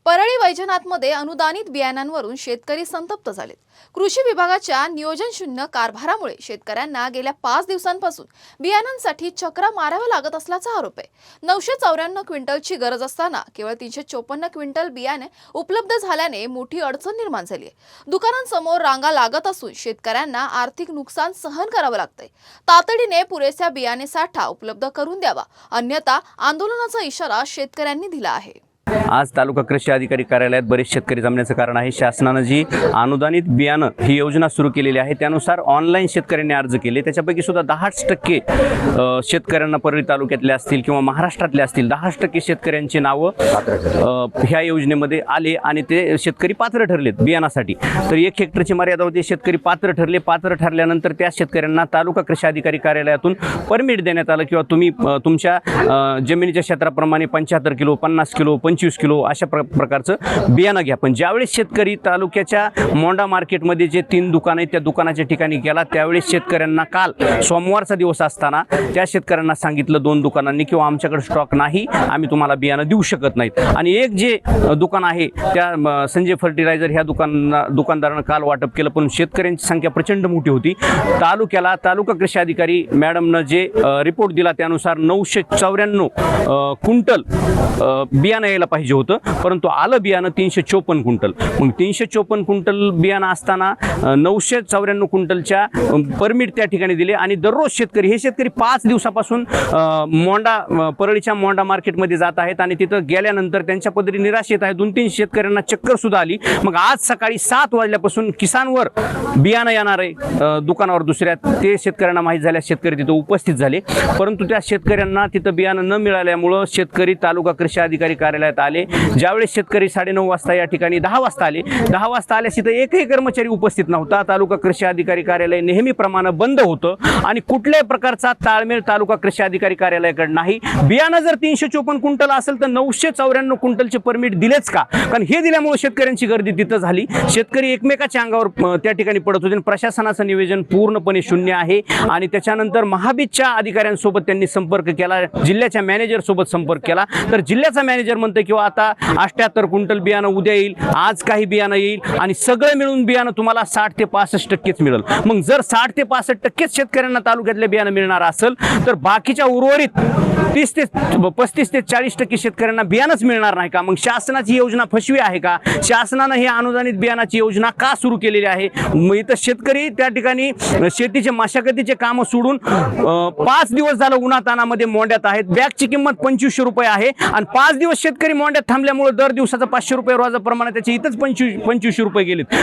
परळी वैजनाथमध्ये अनुदानित बियाणांवरून शेतकरी संतप्त झालेत। कृषी विभागाच्या नियोजन शून्य कारभारामुळे शेतकऱ्यांना गेल्या 5 दिवसांपासून बियाणांसाठी चक्रा माराव्या लागत असल्याचा आरोप आहे। 994 क्विंटलची गरज असताना केवळ 354 क्विंटल बियाणे उपलब्ध झाल्याने मोठी अडचण निर्माण झाली आहे। दुकानांसमोर रांगा लागत असून शेतकऱ्यांना आर्थिक नुकसान सहन करावं लागतंय। तातडीने पुरेसा बियाणे साठा उपलब्ध करून द्यावा, अन्यथा आंदोलनाचा इशारा शेतकऱ्यांनी दिला आहे। आज तालुका कृषी अधिकारी कार्यालयात बरेच शेतकरी जमण्याचं कारण आहे, शासनाने जी अनुदानित बियाणं ही योजना सुरू केलेली आहे त्यानुसार ऑनलाईन शेतकऱ्यांनी अर्ज केले। त्याच्यापैकी सुद्धा 10% शेतकऱ्यांना परळी तालुक्यातले असतील किंवा महाराष्ट्रातले असतील 10% शेतकऱ्यांची नावं ह्या योजनेमध्ये आले आणि ते शेतकरी पात्र ठरलेत बियाणासाठी। तर 1 हेक्टरची मर्यादा होती, शेतकरी पात्र ठरले। पात्र ठरल्यानंतर त्या शेतकऱ्यांना तालुका कृषी अधिकारी कार्यालयातून परमिट देण्यात आलं किंवा तुम्ही तुमच्या जमिनीच्या क्षेत्राप्रमाणे 75 किलो 50 किलो 25 किलो अशा प्रकारचं बियाणं घ्या। पण ज्यावेळेस शेतकरी तालुक्याच्या मोंडा मार्केटमध्ये जे 3 दुकान आहेत त्या दुकानाच्या ठिकाणी गेला त्यावेळेस शेतकऱ्यांना काल सोमवारचा दिवस असताना त्या शेतकऱ्यांना सांगितलं 2 दुकानांनी किंवा आमच्याकडे स्टॉक नाही, आम्ही तुम्हाला बियाणं देऊ शकत नाहीत। आणि एक जे दुकान आहे त्या संजय फर्टिलायझर ह्या दुकानदारानं काल वाटप केलं, पण शेतकऱ्यांची संख्या प्रचंड मोठी होती। तालुका कृषी अधिकारी मॅडमनं जे रिपोर्ट दिला त्यानुसार 994 क्विंटल बियाणं यायला पाहिजे होतं, परंतु आलं बियाणं 354 क्विंटल। मग 354 क्विंटल बियाणं असताना 994 क्विंटलच्या परमिट त्या ठिकाणी दिले आणि दररोज शेतकरी 5 दिवसापासून परळीच्या मोंडा मार्केटमध्ये जात आहेत आणि तिथं गेल्यानंतर त्यांच्या पदरी निराश येत आहे। 2-3 शेतकऱ्यांना चक्कर सुद्धा आली। मग आज सकाळी 7 वाजल्यापासून किसानवर बियाणं येणार आहे दुकानावर दुसऱ्या, ते शेतकऱ्यांना माहीत झाल्यास शेतकरी तिथं उपस्थित झाले, परंतु त्या शेतकऱ्यांना तिथं बियाणं न मिळाल्यामुळं शेतकरी तालुका कृषी अधिकारी कार्यालयात आले। ज्यावेळेस शेतकरी 9:30 वाजता या ठिकाणी 10 वाजता आले, 10 वाजता आल्यास तिथं एकही कर्मचारी उपस्थित नव्हता। तालुका कृषी अधिकारी कार्यालय नेहमीप्रमाणे बंद होतं आणि कुठल्याही प्रकारचा ताळमेळ तालुका कृषी अधिकारी कार्यालयाकडे नाही। बियाणं जर 354 क्विंटल असेल तर 994 क्विंटलचे परमिट दिलेच का? कारण हे दिल्यामुळे शेतकऱ्यांची गर्दी तिथं झाली। शेतकरी एकमेकाच्या अंगावर त्या ठिकाणी पडत होते। प्रशासनाचं नियोजन पूर्णपणे शून्य आहे आणि त्याच्यानंतर महाबीजच्या अधिकाऱ्यांसोबत त्यांनी संपर्क केला, जिल्ह्याच्या मॅनेजर सोबत संपर्क केला, तर जिल्ह्याचा मॅनेजर म्हणतो किंवा आता 78 क्विंटल बियाणं उद्या येईल, आज काही बियाणं येईल आणि सगळं मिळून बियाणं तुम्हाला 60 ते 65% मिळेल। मग जर 60 ते 65% शेतकऱ्यांना तालुक्यातले बियाणं मिळणार असेल तर बाकीच्या उर्वरित 35 ते 40% शेतकऱ्यांना बियाणंच मिळणार नाही का? मग शासनाची योजना फसवी आहे का? शासनानं ही अनुदानित बियाणाची योजना का सुरू केलेली आहे? मग इथं शेतकरी त्या ठिकाणी शेतीचे मशागतीचे कामं सोडून 5 दिवस झालं उन्हातानामध्ये मोंड्यात आहेत। बॅगची किंमत 2500 रुपये आहे आणि 5 दिवस शेतकरी मोंड्यात थांबल्यामुळे दर दिवसाचा 500 रुपये रोजाप्रमाणे त्याचे इथंच 2500 रुपये गेलेत।